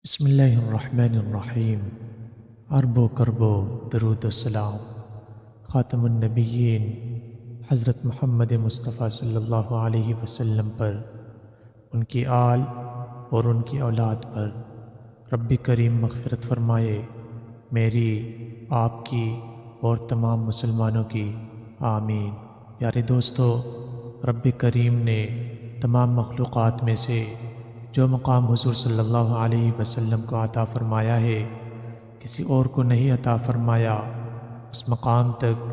بسم اللہ الرحمن الرحیم۔ عرب و کرب و درود السلام خاتم النبیین حضرت محمد مصطفیٰ صلی اللہ علیہ وسلم پر، ان کی آل اور ان کی اولاد پر رب کریم مغفرت فرمائے، میری، آپ کی اور تمام مسلمانوں کی آمین۔ پیارے دوستو، رب کریم نے تمام مخلوقات میں سے جو مقام حضور صلی اللہ علیہ وسلم کو عطا فرمایا ہے، کسی اور کو نہیں عطا فرمایا۔ اس مقام تک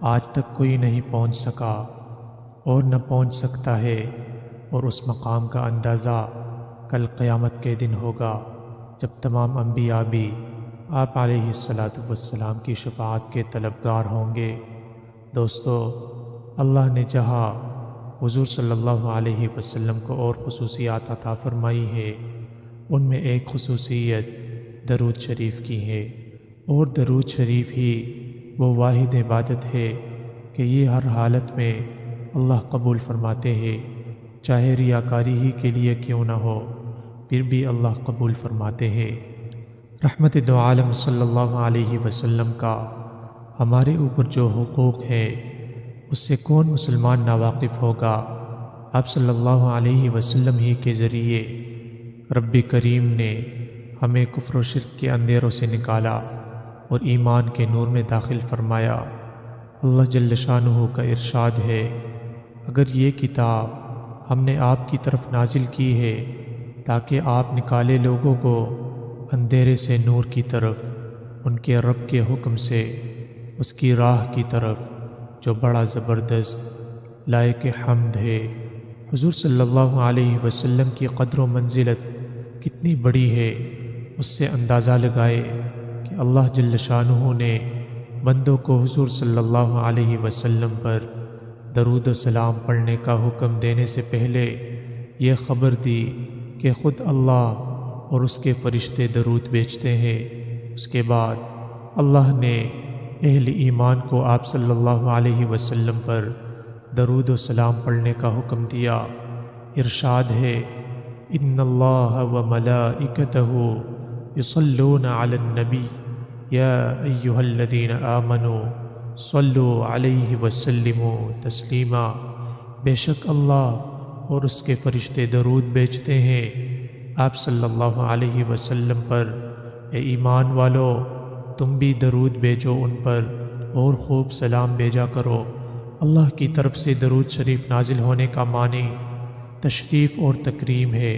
آج تک کوئی نہیں پہنچ سکا اور نہ پہنچ سکتا ہے، اور اس مقام کا اندازہ کل قیامت کے دن ہوگا، جب تمام انبیاء بھی آپ علیہ السلام کی شفاعت کے طلبگار ہوں گے۔ دوستو، اللہ نے جہاں حضور صلی اللہ علیہ وسلم کو اور خصوصیات عطا فرمائی ہے، ان میں ایک خصوصیت درود شریف کی ہے، اور درود شریف ہی وہ واحد عبادت ہے کہ یہ ہر حالت میں اللہ قبول فرماتے ہیں، چاہے ریاکاری ہی کے لیے کیوں نہ ہو، پھر بھی اللہ قبول فرماتے ہیں۔ رحمت دو عالم صلی اللہ علیہ وسلم کا ہمارے اوپر جو حقوق ہے، اس سے کون مسلمان ناواقف ہوگا؟ آپ صلی اللہ علیہ وسلم ہی کے ذریعے رب کریم نے ہمیں کفر و شرک کے اندھیروں سے نکالا اور ایمان کے نور میں داخل فرمایا۔ اللہ جل شانہ کا ارشاد ہے، اگر یہ کتاب ہم نے آپ کی طرف نازل کی ہے تاکہ آپ نکالے لوگوں کو اندھیرے سے نور کی طرف، ان کے رب کے حکم سے اس کی راہ کی طرف، جو بڑا زبردست لائق حمد ہے۔ حضور صلی اللہ علیہ وسلم کی قدر و منزلت کتنی بڑی ہے، اس سے اندازہ لگائے کہ اللہ جل شانہ نے بندوں کو حضور صلی اللہ علیہ وسلم پر درود و سلام پڑھنے کا حکم دینے سے پہلے یہ خبر دی کہ خود اللہ اور اس کے فرشتے درود بھیجتے ہیں۔ اس کے بعد اللہ نے اہل ایمان کو آپ صلی اللہ علیہ وسلم پر درود و سلام پڑھنے کا حکم دیا۔ ارشاد ہے، ان اللہ و ملائکتہ یصلون علی النبی یا ایہا الذین آمنوا صلوا علیہ وسلموا تسلیما۔ بے شک اللہ اور اس کے فرشتے درود بھیجتے ہیں آپ صلی اللہ علیہ وسلم پر۔ اے ایمان والو، تم بھی درود بھیجو ان پر اور خوب سلام بھیجا کرو۔ اللہ کی طرف سے درود شریف نازل ہونے کا معنی تشریف اور تکریم ہے،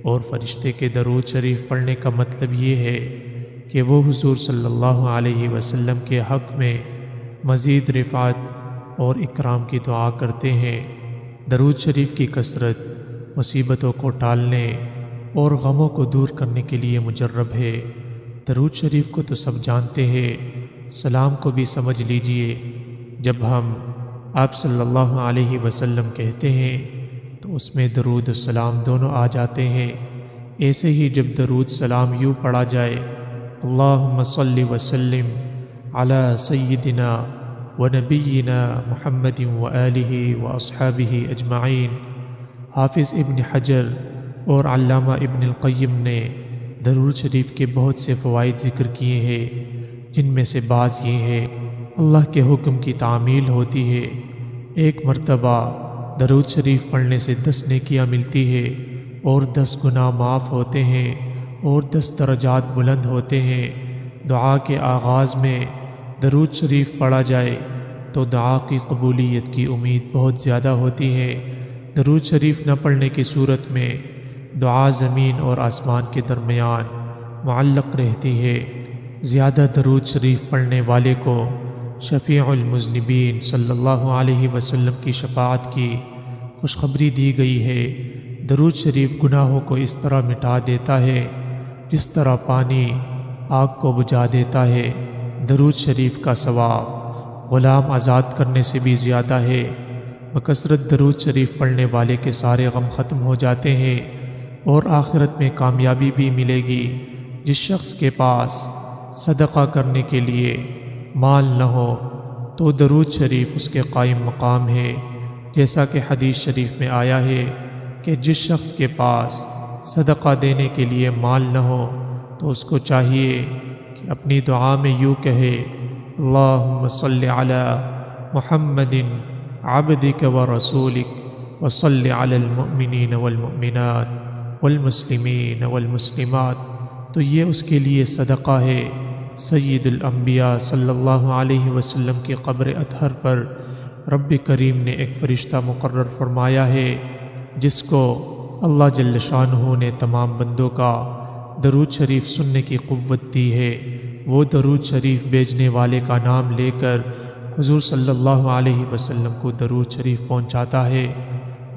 اور فرشتے کے درود شریف پڑھنے کا مطلب یہ ہے کہ وہ حضور صلی اللہ علیہ وسلم کے حق میں مزید رفعت اور اکرام کی دعا کرتے ہیں۔ درود شریف کی کثرت مصیبتوں کو ٹالنے اور غموں کو دور کرنے کے لیے مجرب ہے۔ درود شریف کو تو سب جانتے ہیں، سلام کو بھی سمجھ لیجئے۔ جب ہم آپ صلی اللہ علیہ وسلم کہتے ہیں تو اس میں درود و سلام دونوں آ جاتے ہیں۔ ایسے ہی جب درود سلام یوں پڑھا جائے، اللہم صلی وسلم علی سیدنا و نبینا محمد و آلہ و اصحابہ اجمعین۔ حافظ ابن حجر اور علامہ ابن القیم نے درود شریف کے بہت سے فوائد ذکر کیے ہیں، جن میں سے بعض یہ ہے، اللہ کے حکم کی تعمیل ہوتی ہے۔ ایک مرتبہ درود شریف پڑھنے سے 10 نیکیاں ملتی ہے، اور 10 گناہ معاف ہوتے ہیں، اور 10 درجات بلند ہوتے ہیں۔ دعا کے آغاز میں درود شریف پڑھا جائے تو دعا کی قبولیت کی امید بہت زیادہ ہوتی ہے۔ درود شریف نہ پڑھنے کی صورت میں دعا زمین اور آسمان کے درمیان معلق رہتی ہے۔ زیادہ درود شریف پڑھنے والے کو شفیع المذنبین صلی اللہ علیہ وسلم کی شفاعت کی خوشخبری دی گئی ہے۔ درود شریف گناہوں کو اس طرح مٹا دیتا ہے جس طرح پانی آگ کو بجھا دیتا ہے۔ درود شریف کا ثواب غلام آزاد کرنے سے بھی زیادہ ہے۔ بکثرت درود شریف پڑھنے والے کے سارے غم ختم ہو جاتے ہیں، اور آخرت میں کامیابی بھی ملے گی۔ جس شخص کے پاس صدقہ کرنے کے لیے مال نہ ہو تو درود شریف اس کے قائم مقام ہے، جیسا کہ حدیث شریف میں آیا ہے کہ جس شخص کے پاس صدقہ دینے کے لیے مال نہ ہو تو اس کو چاہیے کہ اپنی دعا میں یوں کہے اللہم صلی علی محمد عبدک و رسولک وصلی علی المؤمنین والمؤمنات والمسلمین والمسلمات، تو یہ اس کے لیے صدقہ ہے۔ سید الانبیاء صلی اللہ علیہ وسلم کی قبر اطہر پر رب کریم نے ایک فرشتہ مقرر فرمایا ہے جس کو اللہ جل شانہ نے تمام بندوں کا درود شریف سننے کی قوت دی ہے۔ وہ درود شریف بھیجنے والے کا نام لے کر حضور صلی اللہ علیہ وسلم کو درود شریف پہنچاتا ہے۔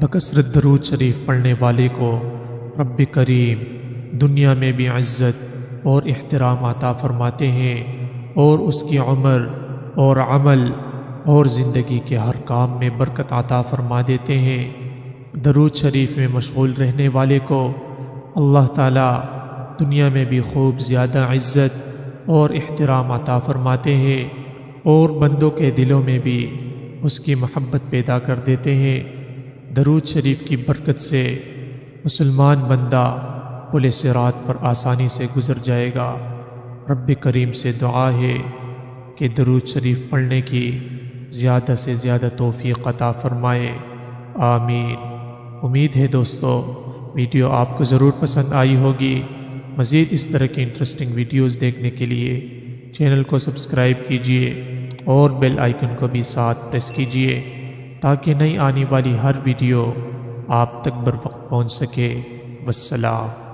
بکثرت درود شریف پڑھنے والے کو رب کریم دنیا میں بھی عزت اور احترام عطا فرماتے ہیں اور اس کی عمر اور عمل اور زندگی کے ہر کام میں برکت عطا فرما دیتے ہیں۔ درود شریف میں مشغول رہنے والے کو اللہ تعالیٰ دنیا میں بھی خوب زیادہ عزت اور احترام عطا فرماتے ہیں اور بندوں کے دلوں میں بھی اس کی محبت پیدا کر دیتے ہیں۔ درود شریف کی برکت سے مسلمان بندہ پل صراط پر آسانی سے گزر جائے گا۔ رب کریم سے دعا ہے کہ درود شریف پڑھنے کی زیادہ سے زیادہ توفیق عطا فرمائے، آمین۔ امید ہے دوستو ویڈیو آپ کو ضرور پسند آئی ہوگی۔ مزید اس طرح کی انٹرسٹنگ ویڈیوز دیکھنے کے لیے چینل کو سبسکرائب کیجئے اور بیل آئیکن کو بھی ساتھ پریس کیجئے تاکہ نئی آنے والی ہر ویڈیو آپ تک بر وقت پہنچ سکے۔ والسلام۔